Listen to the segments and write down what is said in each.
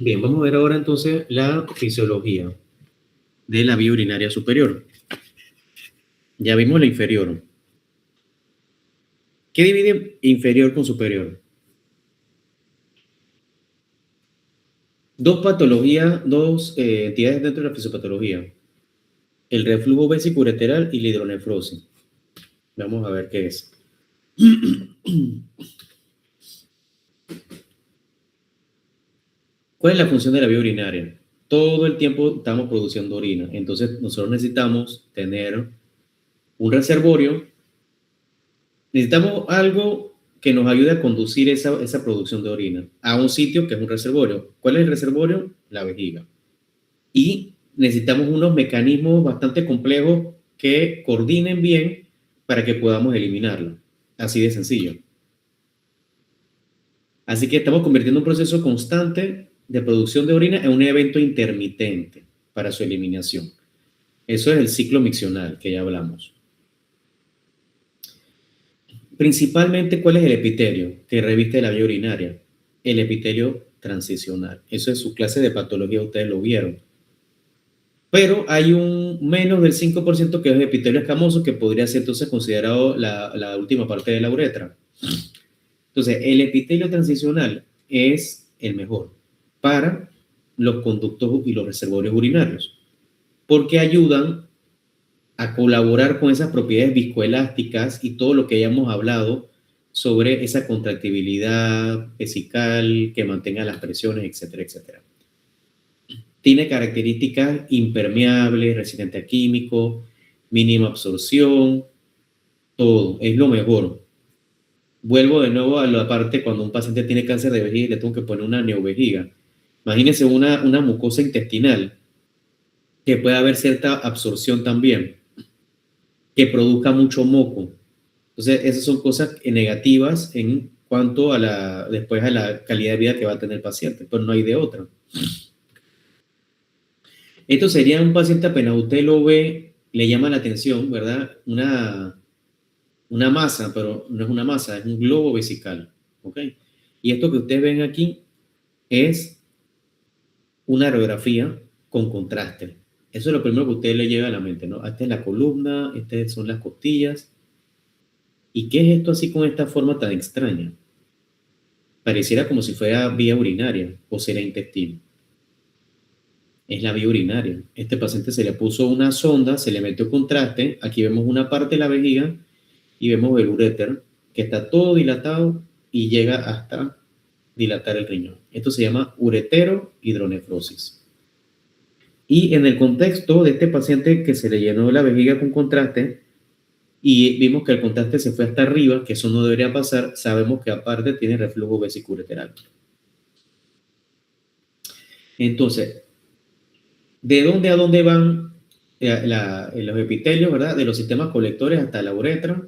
Bien, vamos a ver ahora entonces la fisiología de la vía urinaria superior. Ya vimos la inferior. ¿Qué divide inferior con superior? Dos patologías, dos entidades dentro de la fisiopatología. El reflujo vesicureteral y la hidronefrosis. Vamos a ver qué es. ¿Cuál es la función de la vía urinaria? Todo el tiempo estamos produciendo orina. Entonces nosotros necesitamos tener un reservorio. Necesitamos algo que nos ayude a conducir esa producción de orina a un sitio que es un reservorio. ¿Cuál es el reservorio? La vejiga. Y necesitamos unos mecanismos bastante complejos que coordinen bien para que podamos eliminarlo. Así de sencillo. Así que estamos convirtiendo un proceso constante de producción de orina en un evento intermitente para su eliminación. Eso es el ciclo miccional que ya hablamos. Principalmente, ¿cuál es el epitelio que reviste la vía urinaria? El epitelio transicional. Eso es su clase de patología, ustedes lo vieron. Pero hay un menos del 5% que es epitelio escamoso, que podría ser entonces considerado la última parte de la uretra. Entonces, el epitelio transicional es el mejor para los conductos y los reservorios urinarios, porque ayudan a colaborar con esas propiedades viscoelásticas y todo lo que hayamos hablado sobre esa contractibilidad vesical que mantenga las presiones, etcétera, etcétera. Tiene características impermeables, resistente a químicos, mínima absorción, todo, es lo mejor. Vuelvo de nuevo a la parte cuando un paciente tiene cáncer de vejiga y le tengo que poner una neovejiga. Imagínense una mucosa intestinal que puede haber cierta absorción también, que produzca mucho moco. Entonces, esas son cosas negativas en cuanto a después a la calidad de vida que va a tener el paciente, pero no hay de otra. Esto sería un paciente apenas usted lo ve, le llama la atención, ¿verdad? Una masa, pero no es una masa, es un globo vesical, ¿ok? Y esto que ustedes ven aquí es una radiografía con contraste. Eso es lo primero que a usted le llega a la mente, ¿no? Esta es la columna, estas son las costillas. ¿Y qué es esto así con esta forma tan extraña? Pareciera como si fuera vía urinaria o será intestino. Es la vía urinaria. Este paciente se le puso una sonda, se le metió contraste. Aquí vemos una parte de la vejiga y vemos el uréter que está todo dilatado y llega hasta dilatar el riñón. Esto se llama ureterohidronefrosis. Y en el contexto de este paciente que se le llenó la vejiga con contraste y vimos que el contraste se fue hasta arriba, que eso no debería pasar, sabemos que aparte tiene reflujo vesicureteral. Entonces, ¿de dónde a dónde van los epitelios, verdad? De los sistemas colectores hasta la uretra,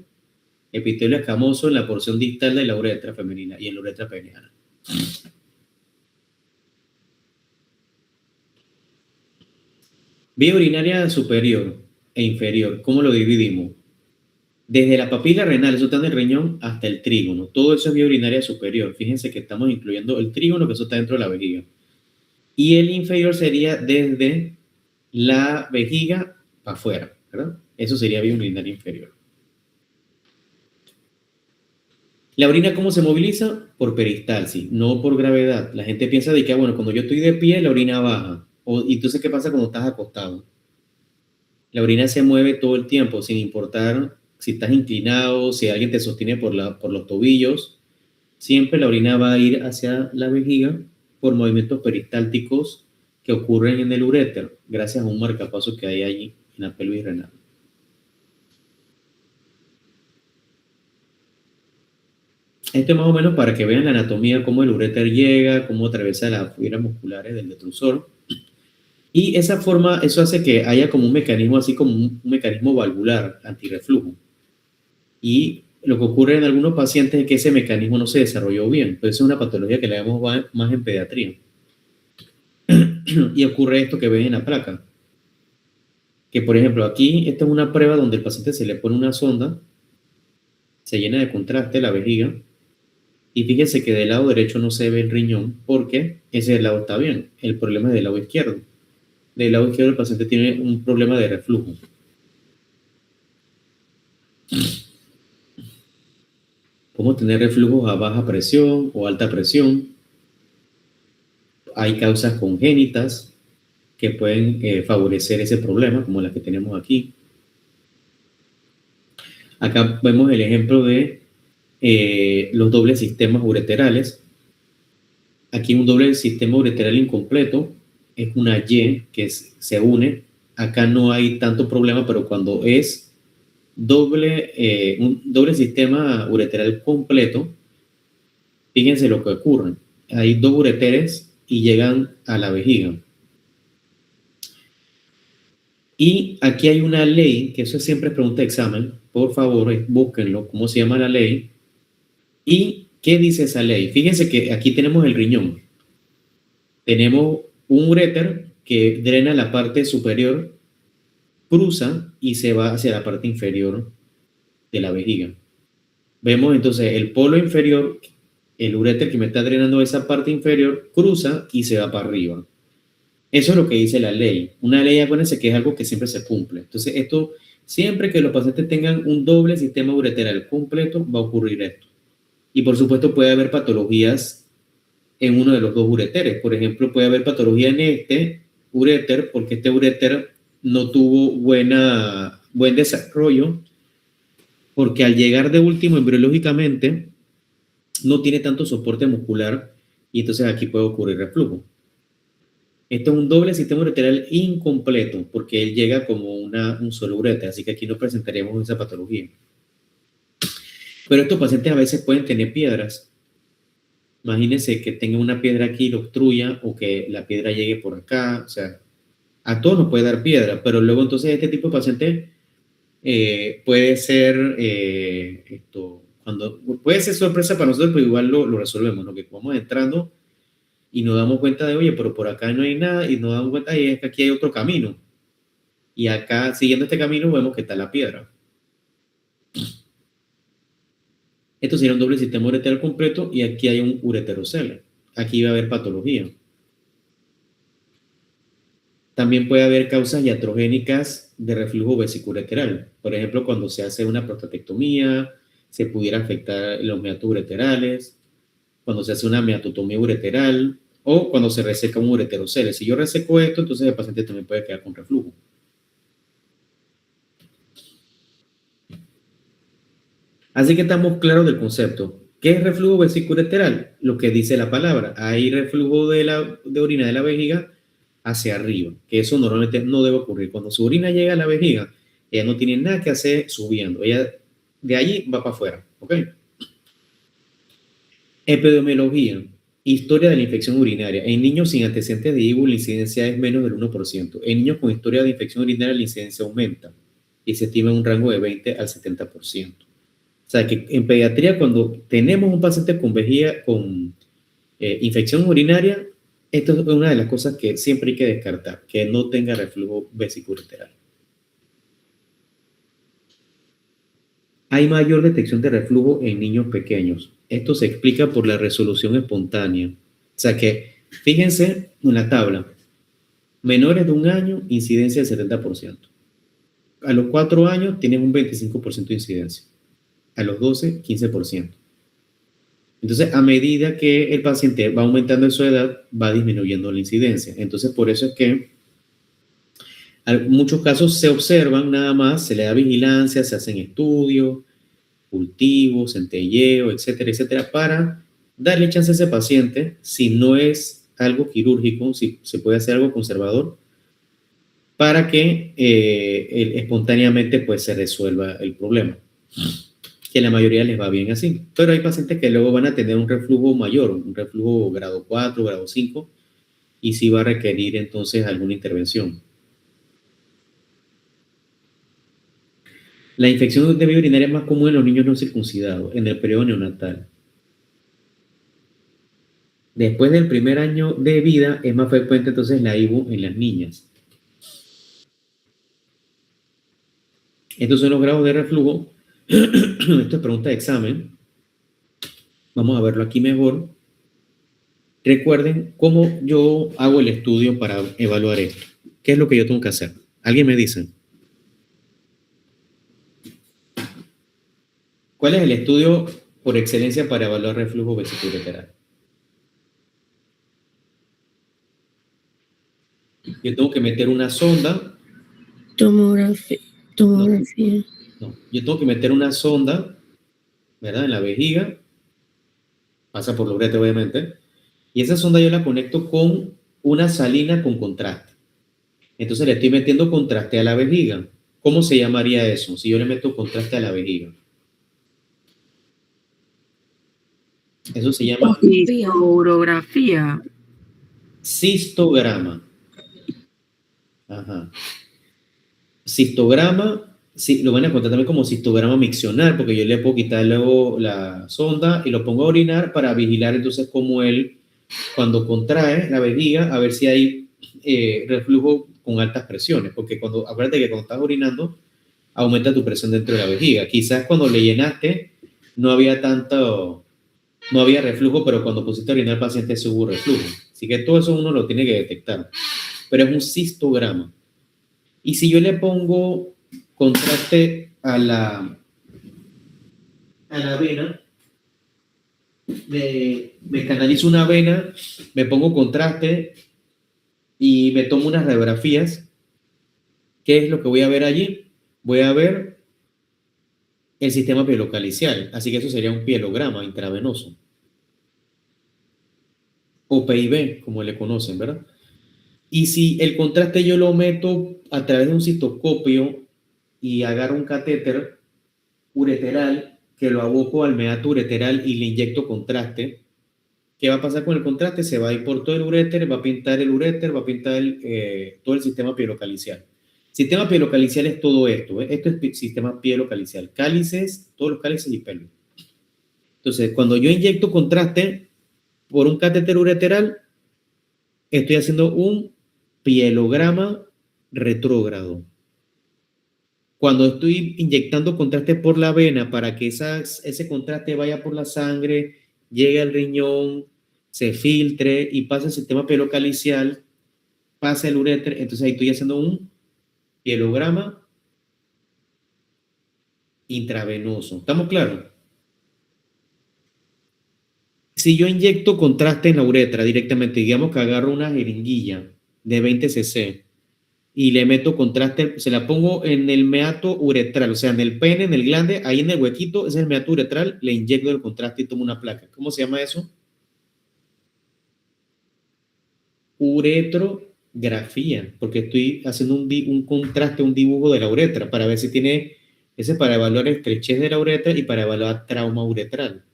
epitelio escamoso en la porción distal de la uretra femenina y en la uretra peniana. Vía urinaria superior e inferior, ¿cómo lo dividimos? Desde la papila renal, eso está en el riñón, hasta el trígono. Todo eso es vía urinaria superior. Fíjense que estamos incluyendo el trígono, que eso está dentro de la vejiga. Y el inferior sería desde la vejiga para afuera, ¿verdad? Eso sería vía urinaria inferior. La orina, ¿cómo se moviliza? Por peristalsis, no por gravedad. La gente piensa de que, bueno, cuando yo estoy de pie, la orina baja. ¿Y entonces qué pasa cuando estás acostado? La orina se mueve todo el tiempo, sin importar si estás inclinado, si alguien te sostiene por los tobillos. Siempre la orina va a ir hacia la vejiga por movimientos peristálticos que ocurren en el uréter, gracias a un marcapaso que hay allí en la pelvis renal. Esto es más o menos para que vean la anatomía, cómo el uréter llega, cómo atraviesa las fibras musculares del detrusor. Y esa forma, eso hace que haya como un mecanismo, así como un mecanismo valvular antirreflujo. Y lo que ocurre en algunos pacientes es que ese mecanismo no se desarrolló bien. Pues es una patología que le vemos más en pediatría. Y ocurre esto que ven en la placa. Que por ejemplo aquí, esta es una prueba donde el paciente se le pone una sonda, se llena de contraste la vejiga, Y fíjense que del lado derecho no se ve el riñón porque ese lado está bien. El problema es del lado izquierdo. Del lado izquierdo el paciente tiene un problema de reflujo. Podemos tener reflujos a baja presión o alta presión. Hay causas congénitas que pueden favorecer ese problema, como las que tenemos aquí. Acá vemos el ejemplo de los dobles sistemas ureterales. Aquí un doble sistema ureteral incompleto es una Y que se une. Acá no hay tanto problema, pero cuando es un doble sistema ureteral completo, fíjense lo que ocurre. Hay dos ureteres y llegan a la vejiga. Y aquí hay una ley, que eso siempre es pregunta de examen, por favor, búsquenlo, cómo se llama la ley. ¿Y qué dice esa ley? Fíjense que aquí tenemos el riñón. Tenemos un uréter que drena la parte superior, cruza y se va hacia la parte inferior de la vejiga. Vemos entonces el polo inferior, el uréter que me está drenando esa parte inferior, cruza y se va para arriba. Eso es lo que dice la ley. Una ley, acuérdense que es algo que siempre se cumple. Entonces, esto, siempre que los pacientes tengan un doble sistema ureteral completo, va a ocurrir esto. Y por supuesto puede haber patologías en uno de los dos ureteres. Por ejemplo, puede haber patología en este uréter porque este uréter no tuvo buen desarrollo, porque al llegar de último embriológicamente no tiene tanto soporte muscular y entonces aquí puede ocurrir reflujo. Esto es un doble sistema ureteral incompleto porque él llega como un solo uréter, así que aquí no presentaríamos esa patología. Pero estos pacientes a veces pueden tener piedras. Imagínense que tenga una piedra aquí y lo obstruya o que la piedra llegue por acá. O sea, a todos nos puede dar piedra, pero luego entonces este tipo de paciente puede ser puede ser sorpresa para nosotros, pero igual lo resolvemos, ¿no? Que vamos entrando y nos damos cuenta de, oye, pero por acá no hay nada, y nos damos cuenta y es que aquí hay otro camino. Y acá, siguiendo este camino, vemos que está la piedra. Esto sería un doble sistema ureteral completo y aquí hay un ureterocele. Aquí va a haber patología. También puede haber causas iatrogénicas de reflujo vesicoureteral. Por ejemplo, cuando se hace una prostatectomía, se pudiera afectar los meatos ureterales, cuando se hace una meatotomía ureteral o cuando se reseca un ureterocele. Si yo reseco esto, entonces el paciente también puede quedar con reflujo. Así que estamos claros del concepto. ¿Qué es reflujo vesicoureteral? Lo que dice la palabra. Hay reflujo de orina de la vejiga hacia arriba, que eso normalmente no debe ocurrir. Cuando su orina llega a la vejiga, ella no tiene nada que hacer subiendo. Ella de allí va para afuera. ¿Ok? Epidemiología. Historia de la infección urinaria. En niños sin antecedentes de IBU la incidencia es menos del 1%. En niños con historia de infección urinaria la incidencia aumenta y se estima un rango de 20 al 70%. O sea que en pediatría, cuando tenemos un paciente con vejiga, con infección urinaria, esto es una de las cosas que siempre hay que descartar, que no tenga reflujo vesicoureteral. Hay mayor detección de reflujo en niños pequeños. Esto se explica por la resolución espontánea. O sea que, fíjense en la tabla, menores de 1 año, incidencia del 70%. A los 4 años tienen un 25% de incidencia. A los 12, 15%. Entonces, a medida que el paciente va aumentando en su edad, va disminuyendo la incidencia. Entonces, por eso es que en muchos casos se observan nada más, se le da vigilancia, se hacen estudios, cultivos, centelleo, etcétera, etcétera, para darle chance a ese paciente, si no es algo quirúrgico, si se puede hacer algo conservador, para que espontáneamente pues se resuelva el problema, que a la mayoría les va bien así. Pero hay pacientes que luego van a tener un reflujo mayor, un reflujo grado 4, grado 5, y sí va a requerir entonces alguna intervención. La infección de vía urinaria es más común en los niños no circuncidados, en el periodo neonatal. Después del primer año de vida es más frecuente entonces la IBU en las niñas. Estos son los grados de reflujo. Esto es pregunta de examen. Vamos a verlo aquí mejor. Recuerden cómo yo hago el estudio para evaluar esto. ¿Qué es lo que yo tengo que hacer? ¿Alguien me dice? ¿Cuál es el estudio por excelencia para evaluar reflujo vesicoureteral? Yo tengo que meter una sonda. Tomografía. No, no. Yo tengo que meter una sonda, ¿verdad? En la vejiga. Pasa por la uretra, obviamente. Y esa sonda yo la conecto con una salina con contraste. Entonces le estoy metiendo contraste a la vejiga. ¿Cómo se llamaría eso si yo le meto contraste a la vejiga? Eso se llama Cistografía. cistograma. Ajá. Cistograma, sí, lo van a encontrar también como cistograma miccional, porque yo le puedo quitar luego la sonda y lo pongo a orinar para vigilar entonces cómo él, cuando contrae la vejiga, a ver si hay reflujo con altas presiones, porque acuérdate que cuando estás orinando, aumenta tu presión dentro de la vejiga. Quizás cuando le llenaste no había no había reflujo, pero cuando pusiste a orinar al paciente sí hubo reflujo. Así que todo eso uno lo tiene que detectar. Pero es un cistograma. Y si yo le pongo contraste a la vena, me canalizo una vena, me pongo contraste y me tomo unas radiografías, ¿qué es lo que voy a ver allí? Voy a ver el sistema pielocalicial, así que eso sería un pielograma intravenoso, o PIB, como le conocen, ¿verdad? Y si el contraste yo lo meto a través de un cistoscopio y agarro un catéter ureteral que lo aboco al meato ureteral y le inyecto contraste, ¿qué va a pasar con el contraste? Se va a ir por todo el uréter, va a pintar el uréter, va a pintar todo el sistema pielocalicial. Sistema pielocalicial es todo esto, ¿eh? Esto es sistema pielocalicial. Cálices, todos los cálices y pelos. Entonces, cuando yo inyecto contraste por un catéter ureteral, estoy haciendo un pielograma retrógrado. Cuando estoy inyectando contraste por la vena para que ese contraste vaya por la sangre, llegue al riñón, se filtre y pase el sistema pielocalicial, pase el uréter, entonces ahí estoy haciendo un pielograma intravenoso. ¿Estamos claros? Si yo inyecto contraste en la uretra directamente, digamos que agarro una jeringuilla de 20 cc y le meto contraste, se la pongo en el meato uretral, o sea, en el pene, en el glande, ahí en el huequito, ese es el meato uretral, le inyecto el contraste y tomo una placa. ¿Cómo se llama eso? Uretrografía, porque estoy haciendo un contraste, un dibujo de la uretra para ver si tiene, ese es para evaluar estrechez de la uretra y para evaluar trauma uretral.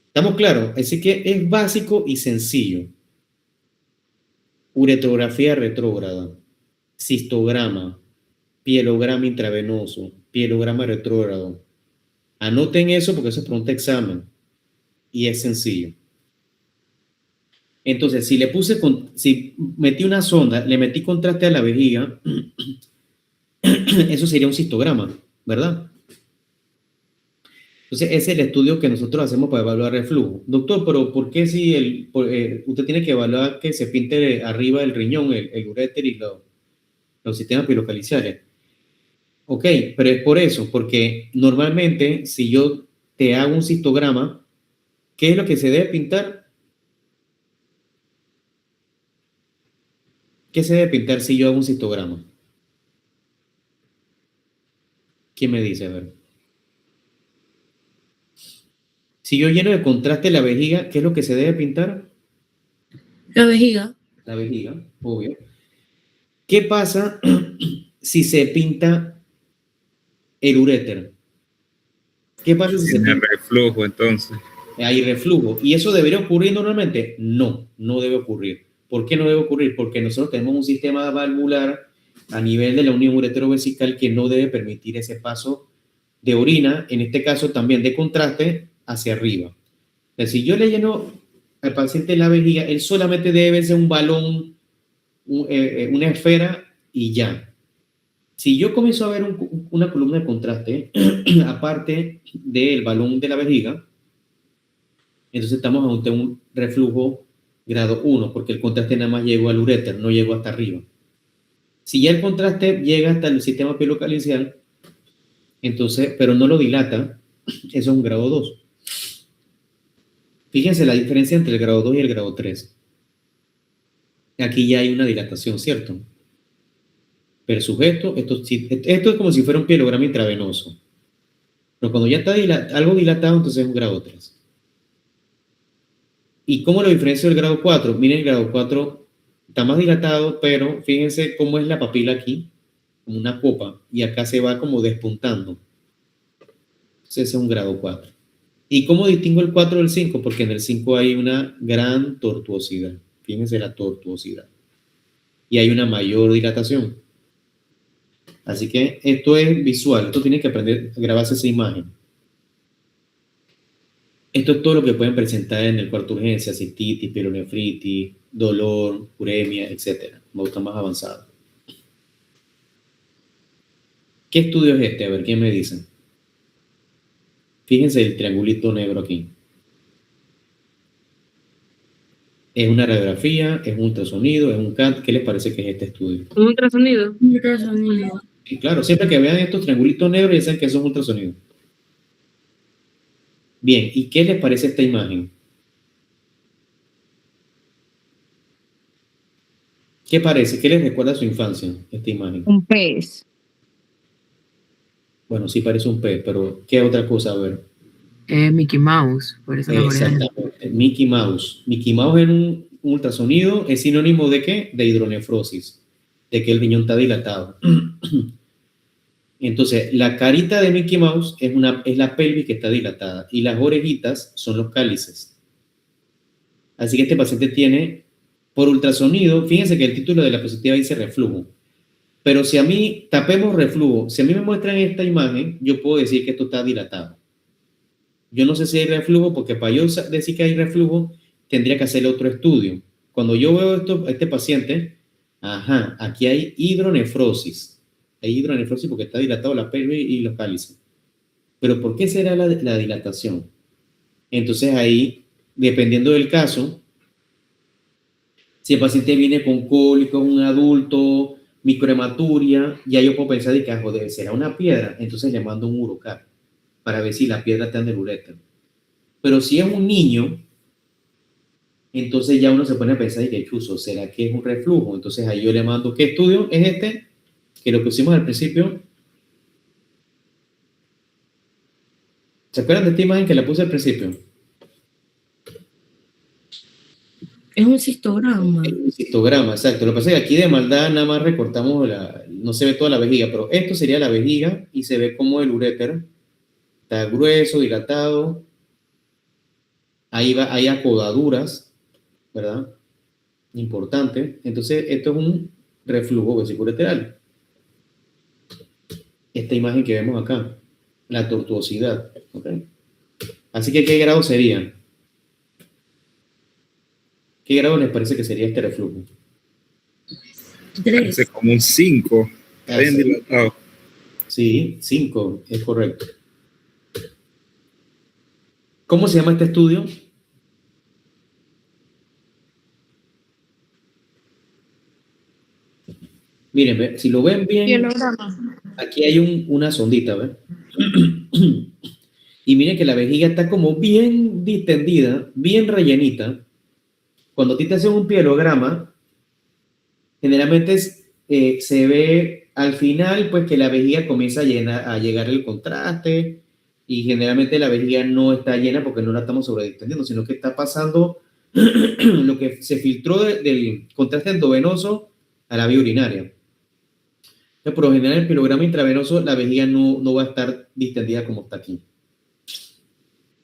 ¿Estamos claros? Así que es básico y sencillo. Uretrografía retrógrada, cistograma, pielograma intravenoso, pielograma retrógrado. Anoten eso porque eso es pregunta de examen y es sencillo. Entonces, si metí una sonda, le metí contraste a la vejiga, eso sería un cistograma, ¿verdad? Entonces, ese es el estudio que nosotros hacemos para evaluar el flujo. Doctor, pero ¿por qué si usted tiene que evaluar que se pinte arriba del riñón, el uréter y los sistemas pilocaliciales? Ok, pero es por eso, porque normalmente si yo te hago un cistograma, ¿qué es lo que se debe pintar? ¿Qué se debe pintar si yo hago un cistograma? ¿Quién me dice? A ver. Si yo lleno de contraste la vejiga, ¿qué es lo que se debe pintar? La vejiga. La vejiga, obvio. ¿Qué pasa si se pinta el uréter? ¿Qué pasa si se Tiene pinta? reflujo, entonces. Hay reflujo. ¿Y eso debería ocurrir normalmente? No, no debe ocurrir. ¿Por qué no debe ocurrir? Porque nosotros tenemos un sistema valvular a nivel de la unión uretero-vesical que no debe permitir ese paso de orina, en este caso también de contraste, hacia arriba. Entonces, si yo le lleno al paciente la vejiga, él solamente debe ser un balón, una esfera y ya. Si yo comienzo a ver una columna de contraste, aparte del balón de la vejiga, Entonces estamos ante un reflujo grado 1, porque el contraste nada más llegó al uréter, no llegó hasta arriba. Si ya el contraste llega hasta el sistema pilocaliccial, entonces, pero no lo dilata, eso es un grado 2. Fíjense la diferencia entre el grado 2 y el grado 3. Aquí ya hay una dilatación, ¿cierto? Versus esto es como si fuera un pielograma intravenoso. Pero cuando ya está algo dilatado, entonces es un grado 3. ¿Y cómo lo diferencio del grado 4? Miren, el grado 4 está más dilatado, pero fíjense cómo es la papila aquí, como una copa, y acá se va como despuntando. Entonces ese es un grado 4. ¿Y cómo distingo el 4 del 5? Porque en el 5 hay una gran tortuosidad. Fíjense la tortuosidad. Y hay una mayor dilatación. Así que esto es visual. Esto tiene que aprender a grabarse esa imagen. Esto es todo lo que pueden presentar en el cuarto de urgencia: cistitis, pielonefritis, dolor, uremia, etc. Me gusta más avanzado. ¿Qué estudio es este? A ver, ¿quién me dice? Fíjense el triangulito negro aquí. ¿Es una radiografía? ¿Es un ultrasonido? ¿Es un CAT? ¿Qué les parece que es este estudio? ¿Un ultrasonido? Ultrasonido. Y claro, siempre que vean estos triangulitos negros, ya saben que eso es ultrasonido. Bien, ¿y qué les parece esta imagen? ¿Qué parece? ¿Qué les recuerda a su infancia esta imagen? Un pez. Bueno, sí parece un pez, pero ¿qué otra cosa? A ver. Mickey Mouse, por eso la variante. Exactamente, Mickey Mouse. Mickey Mouse en un ultrasonido es sinónimo de ¿qué? De hidronefrosis, de que el riñón está dilatado. Entonces, la carita de Mickey Mouse es la pelvis que está dilatada y las orejitas son los cálices. Así que este paciente tiene, por ultrasonido, fíjense que el título de la diapositiva dice reflujo. Pero si a mí, tapemos reflujo, si a mí me muestran esta imagen, yo puedo decir que esto está dilatado. Yo no sé si hay reflujo, porque para yo decir que hay reflujo, tendría que hacerle otro estudio. Cuando yo veo este paciente, ajá, aquí hay hidronefrosis. Hay hidronefrosis porque está dilatado la pelvis y los cálices. Pero ¿por qué será la dilatación? Entonces ahí, dependiendo del caso, si el paciente viene con cólicos, un adulto, microhematuria, ya yo puedo pensar de que, joder, será una piedra, entonces le mando un urocar para ver si la piedra está en el uréter. Pero si es un niño, entonces ya uno se pone a pensar de que, chuzo, ¿será que es un reflujo? Entonces ahí yo le mando, ¿qué estudio es este? Que lo pusimos al principio. ¿Se acuerdan de esta imagen que la puse al principio? Es un cistograma. Es un cistograma, exacto. Lo que pasa es que aquí de maldad nada más recortamos no se ve toda la vejiga, pero esto sería la vejiga y se ve como el uréter está grueso, dilatado. Ahí hay acodaduras, ¿verdad? Importante. Entonces, esto es un reflujo vesicoureteral. Esta imagen que vemos acá, la tortuosidad. ¿Okay? Así que, ¿qué grado sería? ¿Qué grado les parece que sería este reflujo? 3. Parece como un 5. Está bien dilatado. Sí, 5, es correcto. ¿Cómo se llama este estudio? Miren, si lo ven bien, Pielograma. aquí hay una sondita, ¿ves? Y miren que la vejiga está como bien distendida, bien rellenita. Cuando a ti te hacen un pielograma, generalmente se ve al final, pues que la vejiga comienza a llegar el contraste, y generalmente la vejiga no está llena porque no la estamos sobredistendiendo, sino que está pasando lo que se filtró del contraste endovenoso a la vía urinaria. Entonces, por lo general, en el pielograma intravenoso, la vejiga no va a estar distendida como está aquí.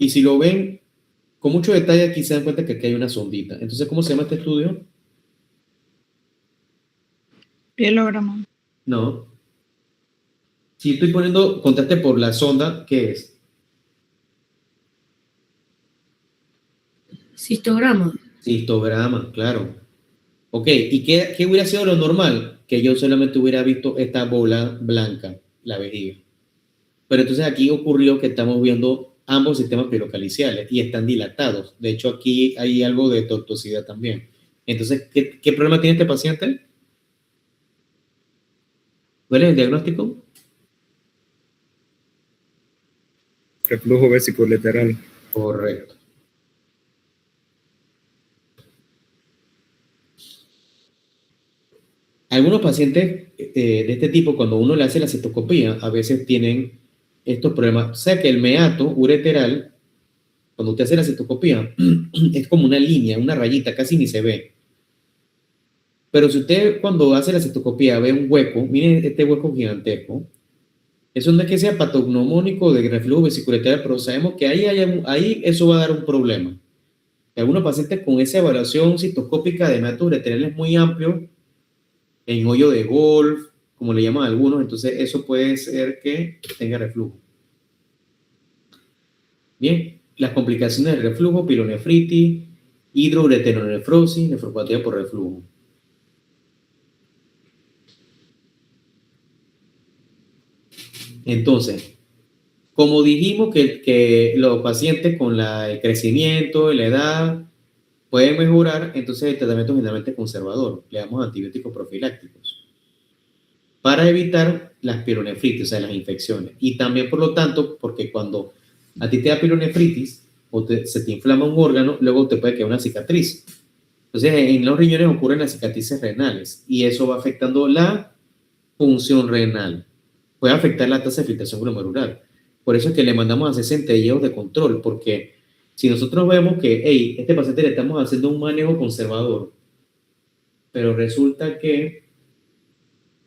Y si lo ven con mucho detalle, aquí se dan cuenta que aquí hay una sondita. Entonces, ¿cómo se llama este estudio? Pielograma. No. Si estoy poniendo contraste por la sonda, ¿qué es? Cistograma. Cistograma, claro. Ok, ¿y qué hubiera sido lo normal? Que yo solamente hubiera visto esta bola blanca, la vejiga. Pero entonces aquí ocurrió que estamos viendo ambos sistemas pilocaliciales y están dilatados. De hecho, aquí hay algo de tortuosidad también. Entonces, ¿qué problema tiene este paciente? ¿Cuál es el diagnóstico? Reflujo vesicolateral. Correcto. Algunos pacientes de este tipo, cuando uno le hace la cistoscopía, a veces tienen estos problemas. O sea que el meato ureteral, cuando usted hace la cistoscopía, es como una línea, una rayita, casi ni se ve. Pero si usted cuando hace la cistoscopía ve un hueco, miren este hueco gigantesco, eso no es que sea patognomónico de reflujo vesiculateral, pero sabemos que ahí eso va a dar un problema. Y algunos pacientes con esa evaluación cistoscópica de meato ureteral es muy amplio, en hoyo de golf, como le llaman algunos, entonces eso puede ser que tenga reflujo. Bien, las complicaciones del reflujo, pilonefritis, hidroureteronefrosis, nefropatía por reflujo. Entonces, como dijimos que los pacientes con el crecimiento y la edad pueden mejorar, entonces el tratamiento es generalmente conservador. Le damos antibióticos profilácticos para evitar las pilonefritis, o sea, las infecciones. Y también, por lo tanto, porque cuando a ti te da pilonefritis o se te inflama un órgano, luego te puede quedar una cicatriz. Entonces, en los riñones ocurren las cicatrices renales y eso va afectando la función renal. Puede afectar la tasa de filtración glomerular. Por eso es que le mandamos a hacer centelleos de control, porque si nosotros vemos que, hey, este paciente le estamos haciendo un manejo conservador, pero resulta que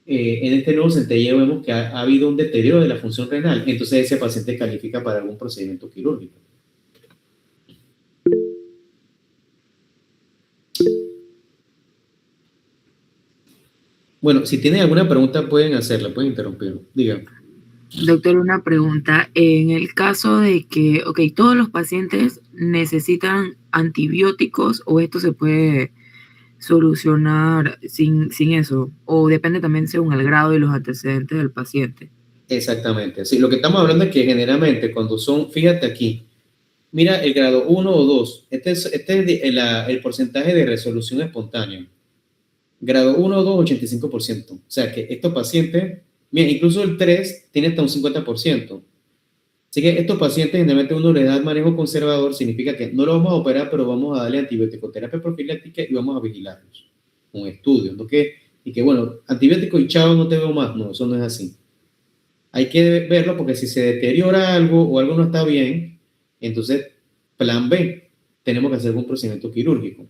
en este nuevo centelleo vemos que ha habido un deterioro de la función renal, entonces ese paciente califica para algún procedimiento quirúrgico. Bueno, si tienen alguna pregunta pueden hacerla, pueden interrumpirlo. Digan. Doctor, una pregunta. En el caso de que, ok, todos los pacientes necesitan antibióticos o esto se puede solucionar sin eso, o depende también según el grado y los antecedentes del paciente. Exactamente. Sí, lo que estamos hablando es que generalmente cuando son, fíjate aquí, mira el grado 1 o 2, este es el porcentaje de resolución espontánea. Grado 1 o 2, 85%. O sea que estos pacientes, mira, incluso el 3 tiene hasta un 50%. Así que estos pacientes, generalmente uno les da manejo conservador, significa que no lo vamos a operar, pero vamos a darle antibiótico-terapia profiláctica y vamos a vigilarlos con estudios. ¿No? Y que, bueno, antibiótico y chao, no te veo más. No, eso no es así. Hay que verlo porque si se deteriora algo o algo no está bien, entonces, plan B, tenemos que hacer un procedimiento quirúrgico.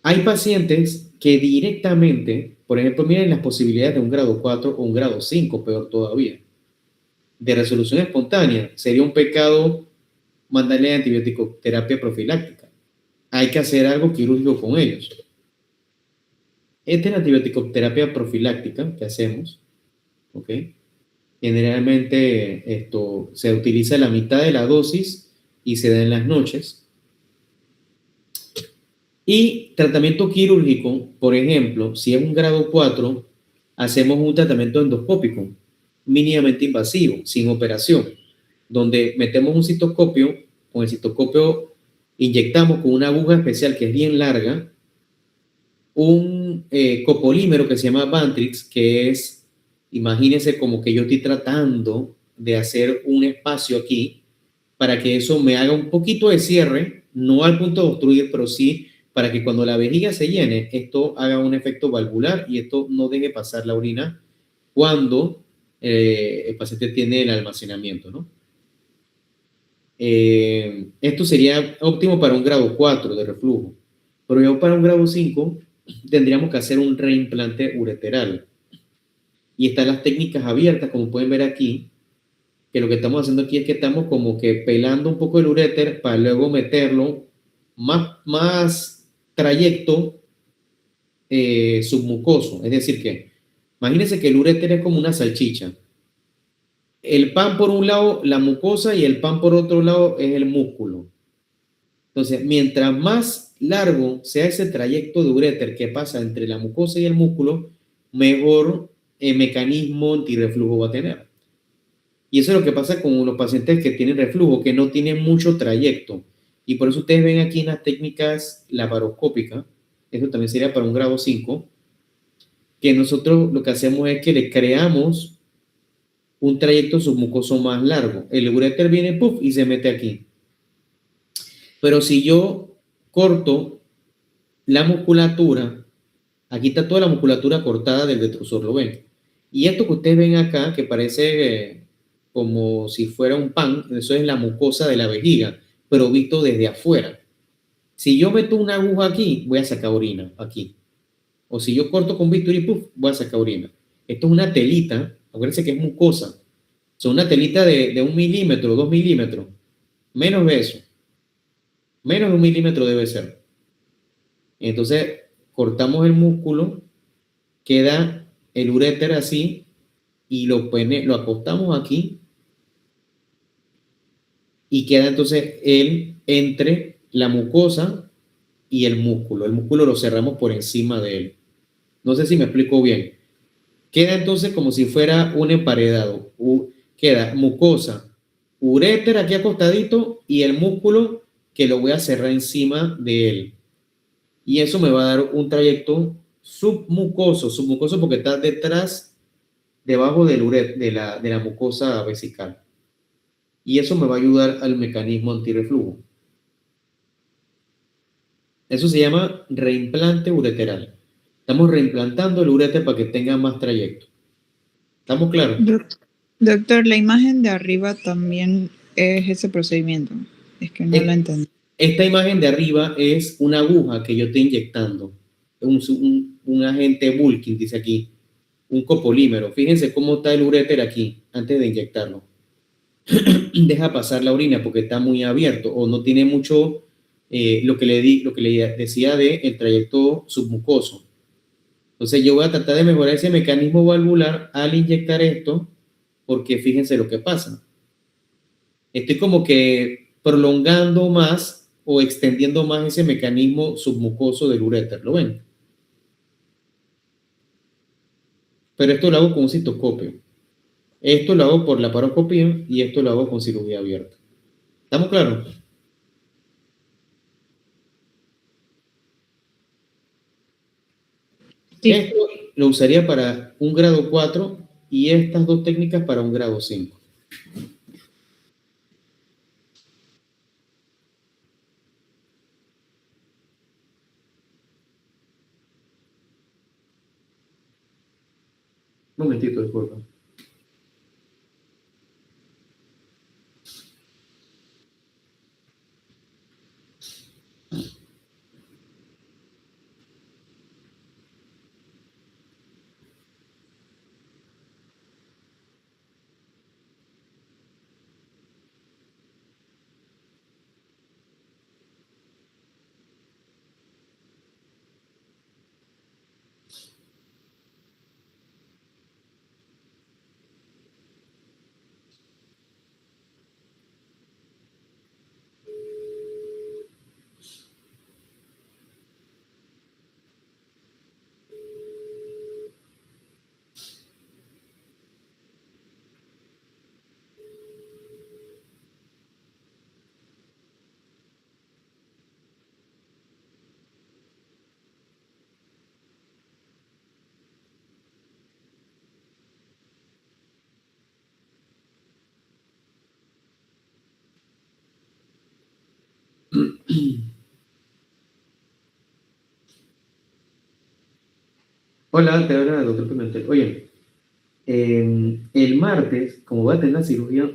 Hay pacientes que directamente, por ejemplo, miren las posibilidades de un grado 4 o un grado 5, peor todavía, de resolución espontánea. Sería un pecado mandarle antibiótico terapia profiláctica. Hay que hacer algo quirúrgico con ellos. Esta es la antibiótico terapia profiláctica que hacemos, ¿ok? Generalmente esto se utiliza la mitad de la dosis y se da en las noches. Y tratamiento quirúrgico, por ejemplo, si es un grado 4, hacemos un tratamiento endoscópico, mínimamente invasivo, sin operación, donde metemos un citoscopio, con el citoscopio inyectamos con una aguja especial que es bien larga, un copolímero que se llama Bantrix, que es, imagínense como que yo estoy tratando de hacer un espacio aquí para que eso me haga un poquito de cierre, no al punto de obstruir, pero sí para que cuando la vejiga se llene, esto haga un efecto valvular y esto no deje pasar la orina cuando el paciente tiene el almacenamiento, ¿no? Esto sería óptimo para un grado 4 de reflujo, pero ya para un grado 5 tendríamos que hacer un reimplante ureteral. Y están las técnicas abiertas, como pueden ver aquí, que lo que estamos haciendo aquí es que estamos como que pelando un poco el uréter para luego meterlo más trayecto submucoso. Es decir que, imagínense que el uréter es como una salchicha. El pan por un lado, la mucosa, y el pan por otro lado es el músculo. Entonces, mientras más largo sea ese trayecto de uréter que pasa entre la mucosa y el músculo, mejor mecanismo antirreflujo va a tener. Y eso es lo que pasa con los pacientes que tienen reflujo, que no tienen mucho trayecto. Y por eso ustedes ven aquí en las técnicas laparoscópicas, eso también sería para un grado 5, que nosotros lo que hacemos es que le creamos un trayecto submucoso más largo. El uréter viene, puff, y se mete aquí. Pero si yo corto la musculatura, aquí está toda la musculatura cortada del detrusor, ¿lo ven? Y esto que ustedes ven acá, que parece como si fuera un pan, eso es la mucosa de la vejiga, pero visto desde afuera. Si yo meto una aguja aquí, voy a sacar orina, aquí. O si yo corto con bisturí, puff, voy a sacar orina. Esto es una telita, acuérdense que es mucosa. Son una telita de 1 milímetro, 2 milímetros, menos de eso. Menos de 1 milímetro debe ser. Entonces, cortamos el músculo, queda el uréter así y lo acostamos aquí y queda entonces él entre la mucosa y el músculo. El músculo lo cerramos por encima de él. No sé si me explico bien. Queda entonces como si fuera un emparedado. Queda mucosa, uréter aquí acostadito y el músculo que lo voy a cerrar encima de él. Y eso me va a dar un trayecto submucoso porque está detrás, debajo del de la mucosa vesical. Y eso me va a ayudar al mecanismo antirreflujo. Eso se llama reimplante ureteral. Estamos reimplantando el uréter para que tenga más trayecto. ¿Estamos claros? Doctor, la imagen de arriba también es ese procedimiento. Es que no la entendí. Esta imagen de arriba es una aguja que yo estoy inyectando. Un agente bulking, dice aquí. Un copolímero. Fíjense cómo está el uréter aquí antes de inyectarlo. Deja pasar la orina porque está muy abierto o no tiene mucho lo que le decía de el trayecto submucoso. Entonces yo voy a tratar de mejorar ese mecanismo valvular al inyectar esto porque fíjense lo que pasa. Estoy como que prolongando más o extendiendo más ese mecanismo submucoso del uréter. ¿Lo ven? Pero esto lo hago con un cistoscopio. Esto lo hago por laparoscopía y esto lo hago con cirugía abierta. ¿Estamos claros? Sí. Esto lo usaría para un grado 4 y estas dos técnicas para un grado 5. Un momentito, disculpa. Hola, te habla el doctor Pimentel. Oye, el martes, como voy a tener la cirugía,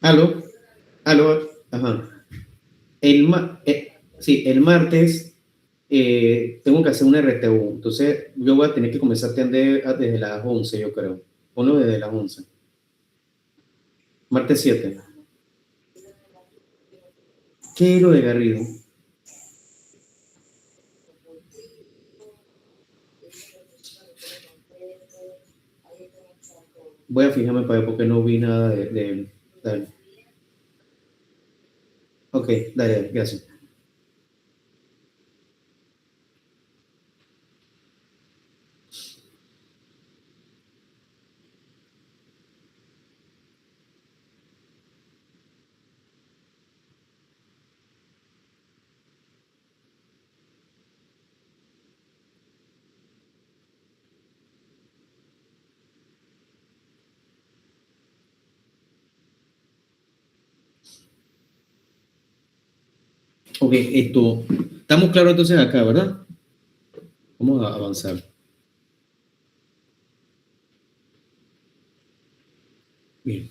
¿Aló? ¿Aló? Ajá. Sí, el martes tengo que hacer un RTU. Entonces, yo voy a tener que comenzar a atender desde las 11, yo creo. Ponlo desde las 11. Martes 7. ¿Qué es lo de Garrido? Voy a fijarme para ver porque no vi nada de él. Dale. Ok, dale, gracias. Ok, estamos claros entonces acá, ¿verdad? Vamos a avanzar. Bien.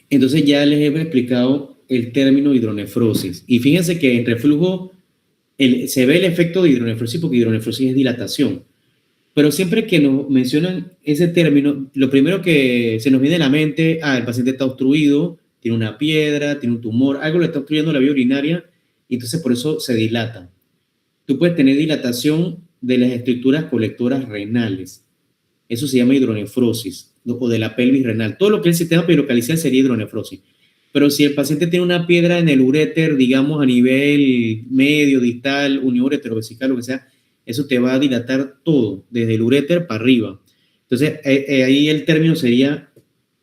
Entonces ya les he explicado el término hidronefrosis. Y fíjense que en reflujo se ve el efecto de hidronefrosis porque hidronefrosis es dilatación. Pero siempre que nos mencionan ese término, lo primero que se nos viene a la mente, el paciente está obstruido, tiene una piedra, tiene un tumor, algo le está obstruyendo la vía urinaria y entonces por eso se dilata. Tú puedes tener dilatación de las estructuras colectoras renales. Eso se llama hidronefrosis o de la pelvis renal. Todo lo que es el sistema pericardial sería hidronefrosis. Pero si el paciente tiene una piedra en el uréter, digamos a nivel medio, distal, uniuréter, vesical, lo que sea, eso te va a dilatar todo, desde el uréter para arriba. Entonces, ahí el término sería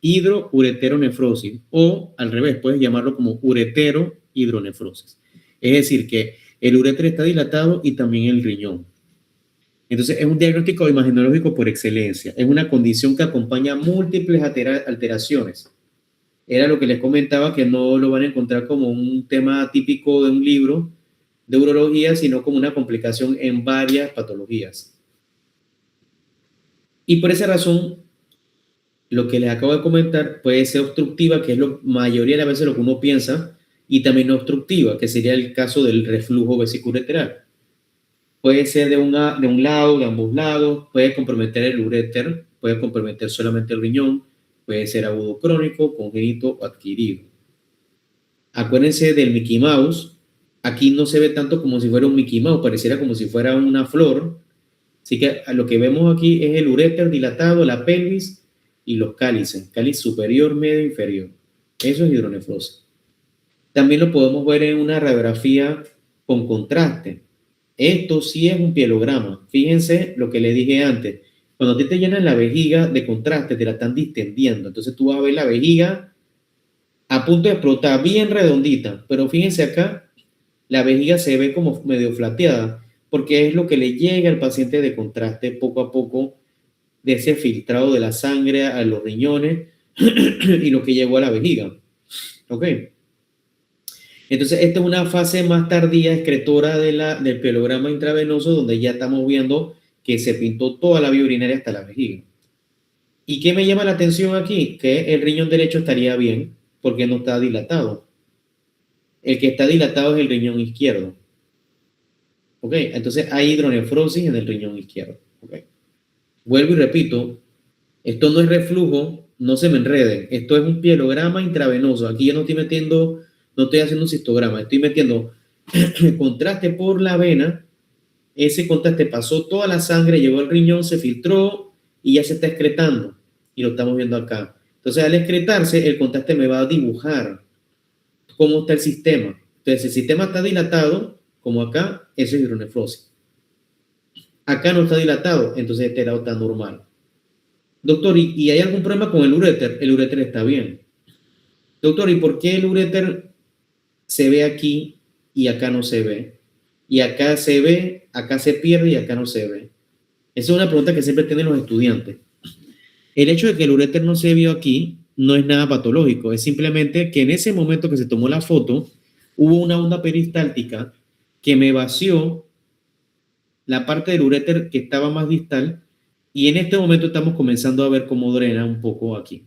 hidroureteronefrosis o al revés, puedes llamarlo como ureterohidronefrosis. Es decir, que el uréter está dilatado y también el riñón. Entonces, es un diagnóstico imagenológico por excelencia. Es una condición que acompaña múltiples alteraciones. Era lo que les comentaba, que no lo van a encontrar como un tema típico de un libro de urología, sino como una complicación en varias patologías. Y por esa razón, lo que les acabo de comentar puede ser obstructiva, que es la mayoría de las veces lo que uno piensa, y también no obstructiva, que sería el caso del reflujo vesicoureteral. Puede ser de un lado, de ambos lados, puede comprometer el uréter, puede comprometer solamente el riñón, puede ser agudo crónico, congénito o adquirido. Acuérdense del Mickey Mouse. Aquí no se ve tanto como si fuera un Mickey Mouse, pareciera como si fuera una flor. Así que lo que vemos aquí es el uréter dilatado, la pelvis y los cálices, cáliz superior, medio, inferior. Eso es hidronefrosis. También lo podemos ver en una radiografía con contraste. Esto sí es un pielograma. Fíjense lo que les dije antes. Cuando te llenan la vejiga de contraste, te la están distendiendo. Entonces tú vas a ver la vejiga a punto de explotar, bien redondita. Pero fíjense acá, la vejiga se ve como medio flateada, porque es lo que le llega al paciente de contraste poco a poco de ese filtrado de la sangre a los riñones y lo que llegó a la vejiga. ¿Ok? Entonces, esta es una fase más tardía, excretora del pielograma intravenoso, donde ya estamos viendo que se pintó toda la vía urinaria hasta la vejiga. ¿Y qué me llama la atención aquí? Que el riñón derecho estaría bien, porque no está dilatado. El que está dilatado es el riñón izquierdo. ¿Ok? Entonces, hay hidronefrosis en el riñón izquierdo. ¿Ok? Vuelvo y repito, esto no es reflujo, no se me enreden. Esto es un pielograma intravenoso. Aquí yo no estoy metiendo... No estoy haciendo un cistograma, estoy metiendo contraste por la vena. Ese contraste pasó toda la sangre, llegó al riñón, se filtró y ya se está excretando. Y lo estamos viendo acá. Entonces, al excretarse, el contraste me va a dibujar cómo está el sistema. Entonces, el sistema está dilatado, como acá, eso es hidronefrosis. Acá no está dilatado, entonces este lado está normal. Doctor, ¿y hay algún problema con el uréter? El uréter está bien. Doctor, ¿y por qué el uréter se ve aquí y acá no se ve? Y acá se ve, acá se pierde y acá no se ve. Esa es una pregunta que siempre tienen los estudiantes. El hecho de que el uréter no se vio aquí no es nada patológico, es simplemente que en ese momento que se tomó la foto hubo una onda peristáltica que me vació la parte del uréter que estaba más distal Y en este momento estamos comenzando a ver cómo drena un poco aquí.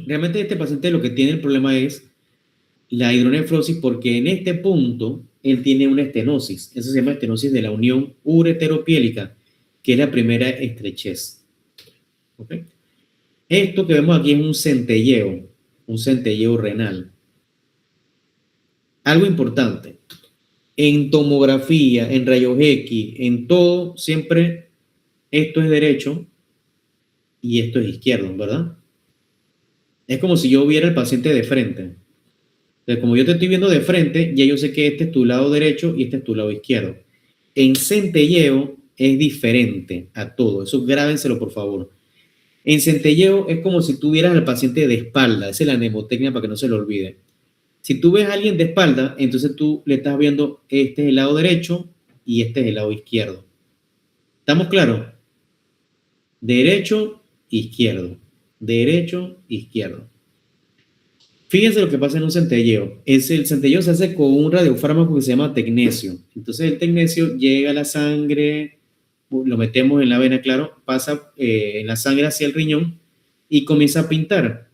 Realmente este paciente lo que tiene el problema es la hidronefrosis porque en este punto él tiene una estenosis. Eso se llama estenosis de la unión ureteropiélica, que es la primera estrechez. ¿Okay? Esto que vemos aquí es un centelleo renal. Algo importante, en tomografía, en rayos X, en todo, siempre esto es derecho y esto es izquierdo, ¿verdad? Es como si yo viera al paciente de frente. Entonces, como yo te estoy viendo de frente, ya yo sé que este es tu lado derecho y este es tu lado izquierdo. En centelleo es diferente a todo. Eso grábenselo, por favor. En centelleo es como si tú vieras al paciente de espalda. Esa es la mnemotecnia para que no se lo olvide. Si tú ves a alguien de espalda, entonces tú le estás viendo, este es el lado derecho y este es el lado izquierdo. ¿Estamos claros? Derecho, izquierdo. Derecho, izquierdo. Fíjense lo que pasa en un centelleo. El centelleo se hace con un radiofármaco que se llama tecnesio. Entonces el tecnesio llega a la sangre, lo metemos en la vena, claro, pasa en la sangre hacia el riñón y comienza a pintar.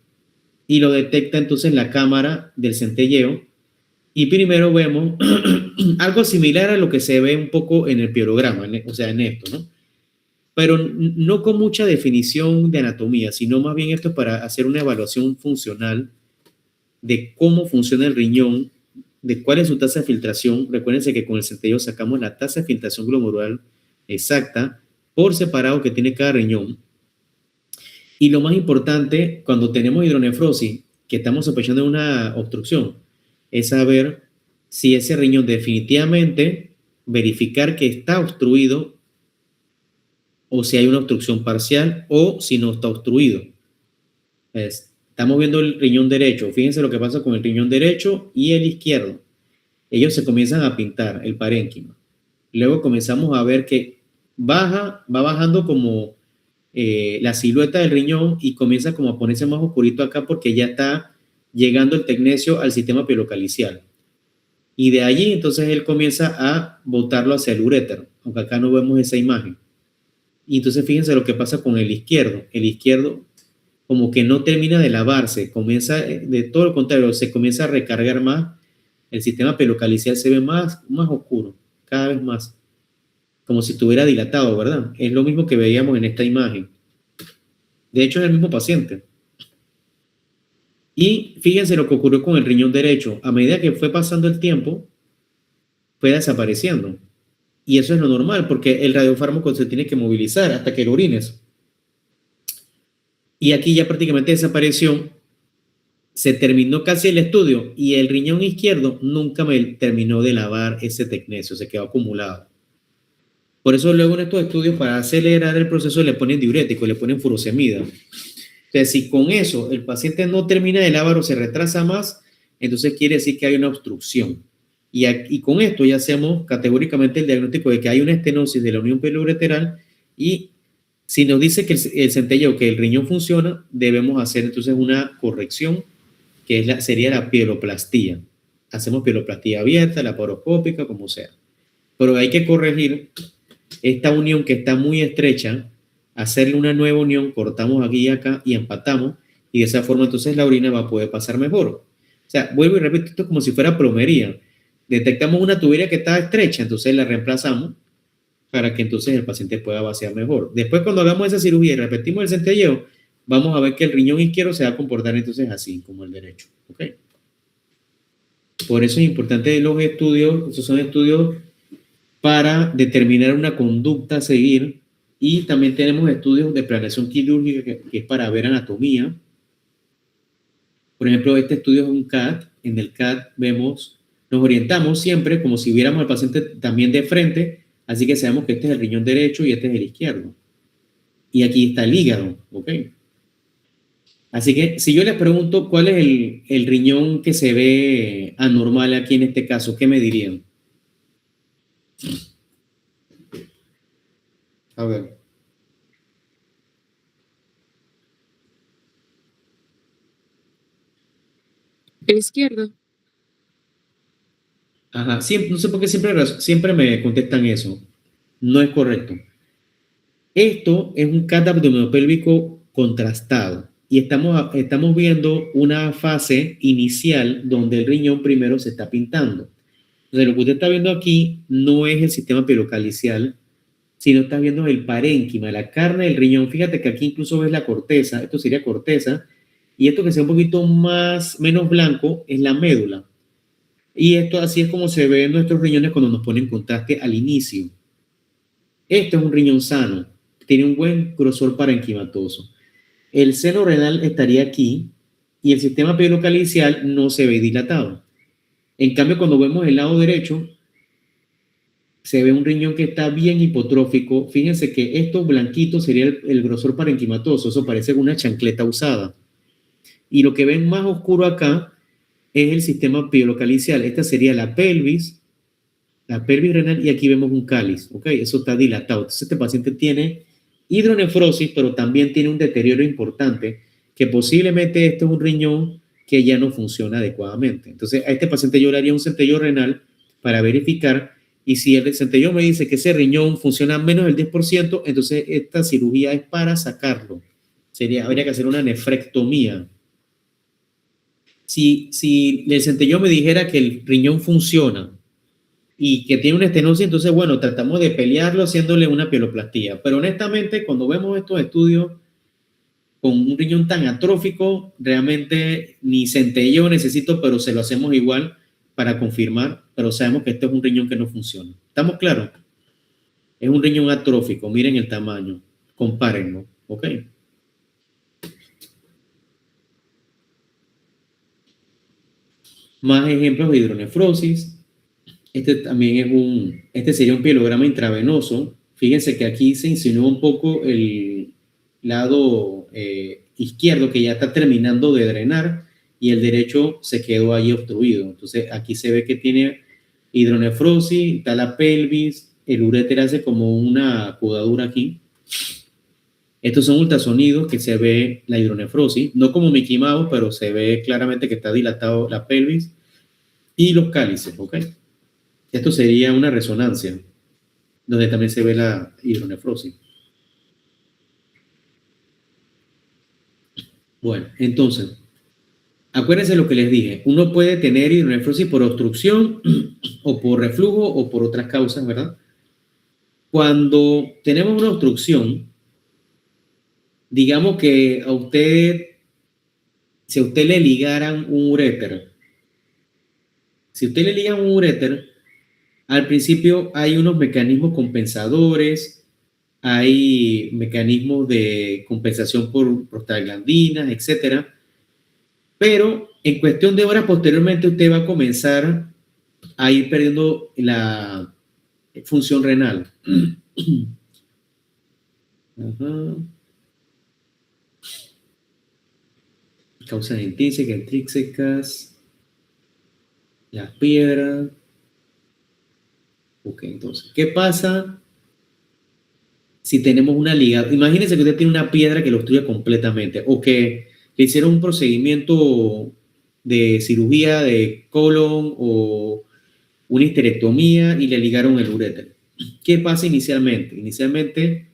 Y lo detecta entonces la cámara del centelleo. Y primero vemos algo similar a lo que se ve un poco en el pielograma, o sea, en esto, ¿no? Pero no con mucha definición de anatomía, sino más bien esto es para hacer una evaluación funcional de cómo funciona el riñón, de cuál es su tasa de filtración. Recuérdense que con el centelleo sacamos la tasa de filtración glomerular exacta por separado que tiene cada riñón. Y lo más importante, cuando tenemos hidronefrosis, que estamos sospechando de una obstrucción, es saber si ese riñón definitivamente, verificar que está obstruido o si hay una obstrucción parcial o si no está obstruido. Estamos viendo el riñón derecho. Fíjense lo que pasa con el riñón derecho y el izquierdo. Ellos se comienzan a pintar el parénquima. Luego comenzamos a ver que va bajando como la silueta del riñón y comienza como a ponerse más oscurito acá porque ya está llegando el tecnesio al sistema pielocalicial. Y de allí entonces él comienza a botarlo hacia el urétero, aunque acá no vemos esa imagen. Y entonces fíjense lo que pasa con el izquierdo. El izquierdo como que no termina de lavarse, comienza, de todo lo contrario, se comienza a recargar más, el sistema pielocalicial se ve más oscuro, cada vez más, como si estuviera dilatado, ¿verdad? Es lo mismo que veíamos en esta imagen. De hecho, es el mismo paciente. Y fíjense lo que ocurrió con el riñón derecho. A medida que fue pasando el tiempo, fue desapareciendo. Y eso es lo normal, porque el radiofármaco se tiene que movilizar hasta que lo orines. Y aquí ya prácticamente desapareció. Se terminó casi el estudio y el riñón izquierdo nunca me terminó de lavar ese tecnesio, se quedó acumulado. Por eso luego en estos estudios, para acelerar el proceso, le ponen diurético, le ponen furosemida. Entonces, si con eso el paciente no termina de lavar o se retrasa más, entonces quiere decir que hay una obstrucción. Y con esto ya hacemos categóricamente el diagnóstico de que hay una estenosis de la unión pieloureteral y si nos dice que el centelleo, que el riñón funciona, debemos hacer entonces una corrección que sería la pieloplastia. Hacemos pieloplastia abierta, laparoscópica, como sea. Pero hay que corregir esta unión que está muy estrecha, hacerle una nueva unión, cortamos aquí y acá y empatamos, y de esa forma entonces la orina va a poder pasar mejor. O sea, vuelvo y repito, esto es como si fuera plomería. Detectamos una tubería que está estrecha, entonces la reemplazamos para que entonces el paciente pueda vaciar mejor. Después, cuando hagamos esa cirugía y repetimos el centelleo, vamos a ver que el riñón izquierdo se va a comportar entonces así como el derecho. ¿Ok? Por eso es importante los estudios, esos son estudios para determinar una conducta a seguir, y también tenemos estudios de planeación quirúrgica que es para ver anatomía. Por ejemplo, este estudio es un CAT. En el CAT vemos, nos orientamos siempre como si viéramos al paciente también de frente, así que sabemos que este es el riñón derecho y este es el izquierdo. Y aquí está el hígado, ¿ok? Así que si yo les pregunto cuál es el riñón que se ve anormal aquí en este caso, ¿qué me dirían? A ver. El izquierdo. Ajá, no sé por qué siempre me contestan eso. No es correcto. Esto es un cath abdominopélvico contrastado y estamos viendo una fase inicial donde el riñón primero se está pintando. Entonces, lo que usted está viendo aquí no es el sistema pielocalicial, sino está viendo el parénquima, la carne del riñón. Fíjate que aquí incluso ves la corteza, esto sería corteza, y esto que sea un poquito menos blanco es la médula. Y esto así es como se ve en nuestros riñones cuando nos ponen contraste al inicio. Este es un riñón sano, tiene un buen grosor parenquimatoso. El seno renal estaría aquí y el sistema pielocalicial no se ve dilatado. En cambio, cuando vemos el lado derecho, se ve un riñón que está bien hipotrófico. Fíjense que esto blanquito sería el grosor parenquimatoso, eso parece una chancleta usada. Y lo que ven más oscuro acá es el sistema pielocalicial. Esta sería la pelvis renal, y aquí vemos un cáliz, ¿ok? Eso está dilatado. Entonces este paciente tiene hidronefrosis, pero también tiene un deterioro importante, que posiblemente este es un riñón que ya no funciona adecuadamente. Entonces a este paciente yo le haría un centelleo renal para verificar, y si el centelleo me dice que ese riñón funciona menos del 10%, entonces esta cirugía es para sacarlo. Habría que hacer una nefrectomía. Si el centelleo me dijera que el riñón funciona y que tiene una estenosis, entonces, bueno, tratamos de pelearlo haciéndole una pieloplastia. Pero honestamente, cuando vemos estos estudios con un riñón tan atrófico, realmente ni centelleo necesito, pero se lo hacemos igual para confirmar, pero sabemos que este es un riñón que no funciona. ¿Estamos claros? Es un riñón atrófico, miren el tamaño, compárenlo, ¿ok? Más ejemplos de hidronefrosis. Este sería un pielograma intravenoso. Fíjense que aquí se insinúa un poco el lado izquierdo, que ya está terminando de drenar, y el derecho se quedó ahí obstruido. Entonces aquí se ve que tiene hidronefrosis, está la pelvis, el uréter hace como una acudadura aquí. Estos son ultrasonidos que se ve la hidronefrosis, no como Mickey Mouse, pero se ve claramente que está dilatado la pelvis y los cálices, ¿ok? Esto sería una resonancia, donde también se ve la hidronefrosis. Bueno, entonces, acuérdense lo que les dije. Uno puede tener hidronefrosis por obstrucción o por reflujo o por otras causas, ¿verdad? Cuando tenemos una obstrucción, digamos que si a usted le ligaran un uréter, al principio hay unos mecanismos compensadores, hay mecanismos de compensación por prostaglandinas, etcétera. Pero en cuestión de horas posteriormente usted va a comenzar a ir perdiendo la función renal. Causas intrínsecas, extrínsecas, las piedras. Ok, entonces, ¿qué pasa si tenemos una liga? Imagínense que usted tiene una piedra que lo obstruye completamente, o que le hicieron un procedimiento de cirugía de colon o una histerectomía y le ligaron el uréter. ¿Qué pasa inicialmente? Inicialmente,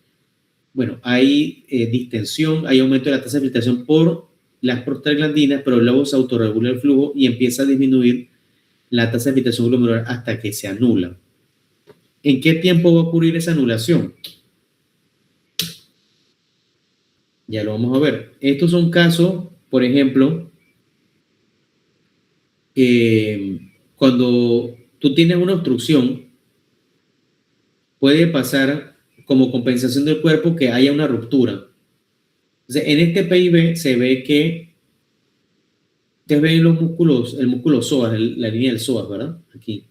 bueno, hay distensión, hay aumento de la tasa de filtración por las prostaglandinas, pero luego se autorregula el flujo y empieza a disminuir la tasa de filtración glomerular hasta que se anula. ¿En qué tiempo va a ocurrir esa anulación? Ya lo vamos a ver. Estos son casos, por ejemplo, cuando tú tienes una obstrucción, puede pasar como compensación del cuerpo que haya una ruptura. Entonces, en este PIB se ve que ustedes ven los músculos, el músculo psoas, la línea del psoas, ¿verdad? Aquí.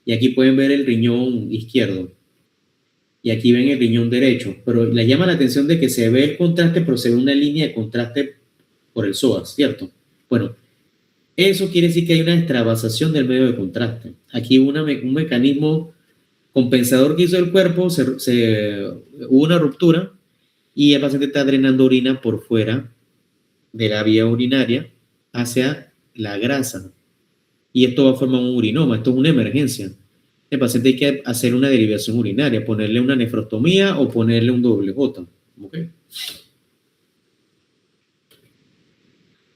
Y aquí pueden ver el riñón izquierdo. Y aquí ven el riñón derecho. Pero les llama la atención de que se ve el contraste, pero se ve una línea de contraste por el psoas, ¿cierto? Bueno, eso quiere decir que hay una extravasación del medio de contraste. Aquí hubo un mecanismo compensador que hizo el cuerpo, hubo una ruptura y el paciente está drenando orina por fuera de la vía urinaria hacia la grasa. Y esto va a formar un urinoma, esto es una emergencia. el paciente hay que hacer una derivación urinaria, ponerle una nefrostomía o ponerle un WJ. ¿Ok?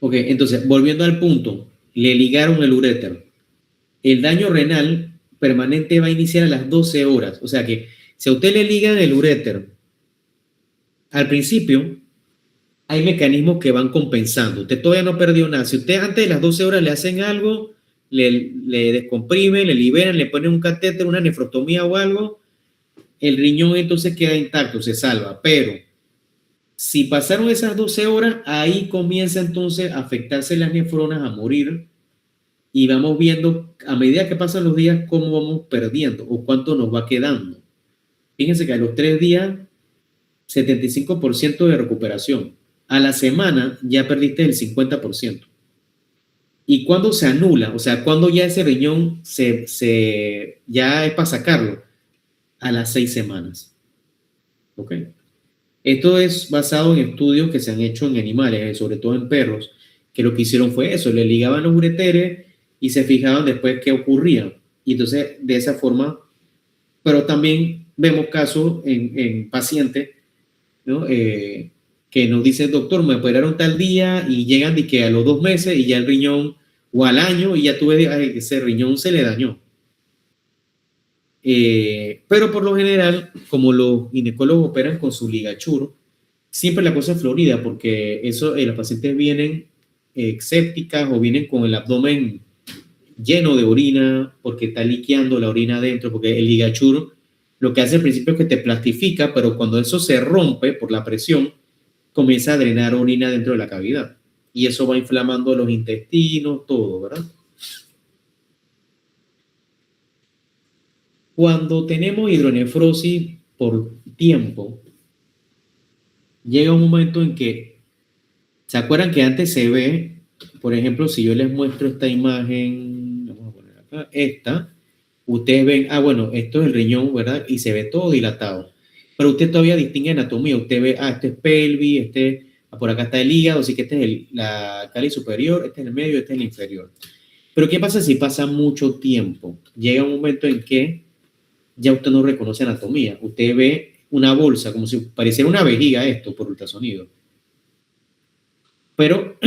Ok, entonces, volviendo al punto, le ligaron el uréter. El daño renal permanente va a iniciar a las 12 horas. O sea que si a usted le ligan el uréter, al principio hay mecanismos que van compensando. Usted todavía no perdió nada. Si usted antes de las 12 horas le hacen algo, le descomprimen, le liberan, le ponen un catéter, una nefrostomía o algo, el riñón entonces queda intacto, se salva. Pero si pasaron esas 12 horas, ahí comienza entonces a afectarse las nefronas, a morir, y vamos viendo a medida que pasan los días cómo vamos perdiendo o cuánto nos va quedando. Fíjense que a los 3 días, 75% de recuperación. A la semana ya perdiste el 50%. ¿Y cuándo se anula? O sea, ¿cuándo ya ese riñón ya es para sacarlo? A las 6 semanas. ¿Ok? Esto es basado en estudios que se han hecho en animales, sobre todo en perros, que lo que hicieron fue eso, le ligaban los ureteres y se fijaban después qué ocurría. Y entonces, de esa forma, pero también vemos casos en pacientes, ¿no? Que nos dicen, doctor, me operaron tal día y llegan de que a los 2 meses y ya el riñón, o al año, y ya tuve, ese riñón se le dañó. Pero por lo general, como los ginecólogos operan con su ligachur, siempre la cosa es florida, porque eso, las pacientes vienen sépticas o vienen con el abdomen lleno de orina, porque está liqueando la orina adentro, porque el ligachur lo que hace al principio es que te plastifica, pero cuando eso se rompe por la presión, comienza a drenar orina dentro de la cavidad. Y eso va inflamando los intestinos, todo, ¿verdad? Cuando tenemos hidronefrosis por tiempo, llega un momento en que, ¿se acuerdan que antes se ve, por ejemplo, si yo les muestro esta imagen, vamos a poner acá, esta, ustedes ven, bueno, esto es el riñón, ¿verdad? Y se ve todo dilatado. Pero usted todavía distingue anatomía. Usted ve, este es pelvis, por acá está el hígado, así que este es la cáliz superior, este es el medio, este es el inferior. Pero ¿qué pasa si pasa mucho tiempo? Llega un momento en que ya usted no reconoce anatomía. Usted ve una bolsa, como si pareciera una vejiga esto por ultrasonido. Pero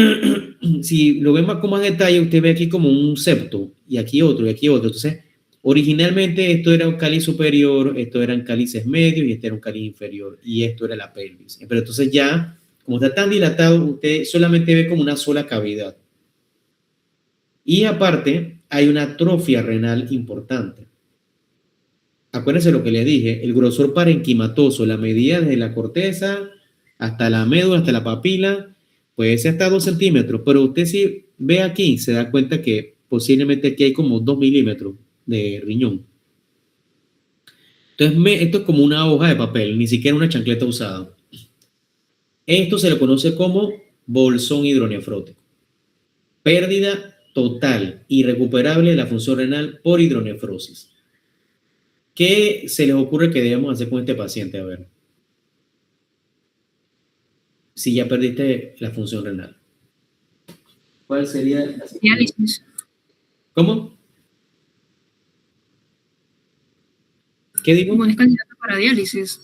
si lo ve más con más detalle, usted ve aquí como un septo, y aquí otro, y aquí otro. Entonces, originalmente esto era un cáliz superior, esto eran cálices medios, y este era un cáliz inferior, y esto era la pelvis. Pero entonces ya, como está tan dilatado, usted solamente ve como una sola cavidad. Y aparte, hay una atrofia renal importante. Acuérdense lo que les dije, el grosor parenquimatoso, la medida desde la corteza hasta la médula, hasta la papila, puede ser hasta 2 centímetros, pero usted si ve aquí, se da cuenta que posiblemente aquí hay como 2 milímetros de riñón. Entonces, esto es como una hoja de papel, ni siquiera una chancleta usada. Esto se le conoce como bolsón hidronefrótico. Pérdida total, irrecuperable de la función renal por hidronefrosis. ¿Qué se les ocurre que debemos hacer con este paciente? A ver. Si ya perdiste la función renal. ¿Cuál sería la Diálisis. ¿Cómo? ¿Qué digo? Como es candidato para diálisis.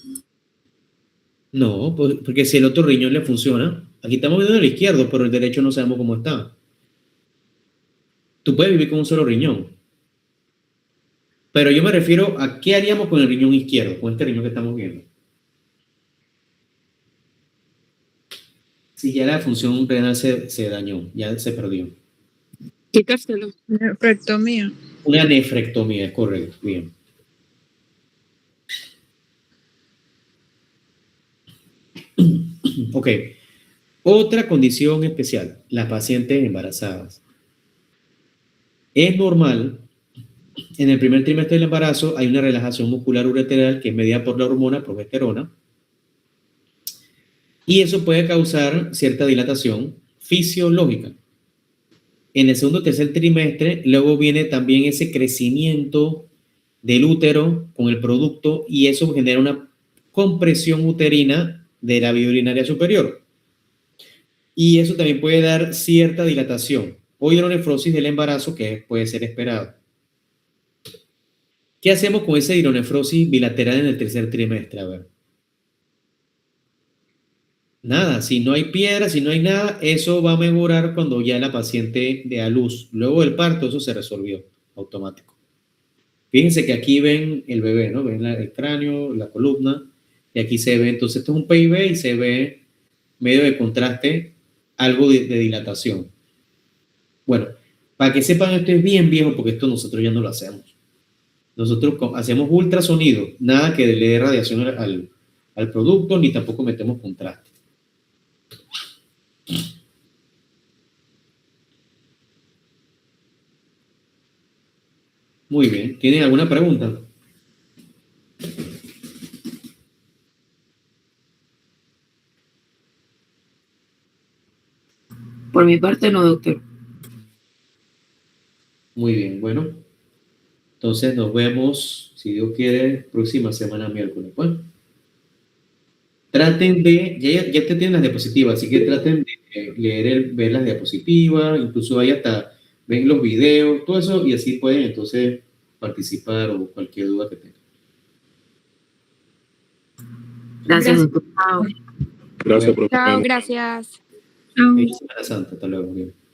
No, porque si el otro riñón le funciona, aquí estamos viendo el izquierdo, pero el derecho no sabemos cómo está. Tú puedes vivir con un solo riñón. Pero yo me refiero a qué haríamos con el riñón izquierdo, con este riñón que estamos viendo. Si ya la función renal se dañó, ya se perdió. Quitárselo. Nefrectomía. Una nefrectomía, es correcto, bien. Ok. Otra condición especial, las pacientes embarazadas. Es normal, en el primer trimestre del embarazo hay una relajación muscular ureteral que es medida por la hormona progesterona y eso puede causar cierta dilatación fisiológica. En el segundo y tercer trimestre luego viene también ese crecimiento del útero con el producto y eso genera una compresión uterina de la vía urinaria superior. Y eso también puede dar cierta dilatación o hidronefrosis del embarazo que puede ser esperado. ¿Qué hacemos con esa hidronefrosis bilateral en el tercer trimestre? A ver. Nada, si no hay piedra, si no hay nada, eso va a mejorar cuando ya la paciente dé a luz. Luego del parto, eso se resolvió automático. Fíjense que aquí ven el bebé, ¿no? Ven el cráneo, la columna, y aquí se ve, entonces esto es un PIB y se ve medio de contraste, algo de dilatación. Bueno, para que sepan, esto es bien viejo porque esto nosotros ya no lo hacemos. Nosotros hacemos ultrasonido, nada que le dé radiación al producto, ni tampoco metemos contraste. Muy bien. ¿Tienen alguna pregunta? Por mi parte, no, doctor. Muy bien, bueno. Entonces nos vemos, si Dios quiere, próxima semana miércoles. Bueno, traten de, ya te tienen las diapositivas, así que traten de leer, ver las diapositivas, incluso ahí hasta ven los videos, todo eso, y así pueden entonces participar o cualquier duda que tengan. Gracias, doctor. Chao. Gracias, profesor. Chao, gracias. Chao. Feliz Semana Santa, hasta luego. Bien.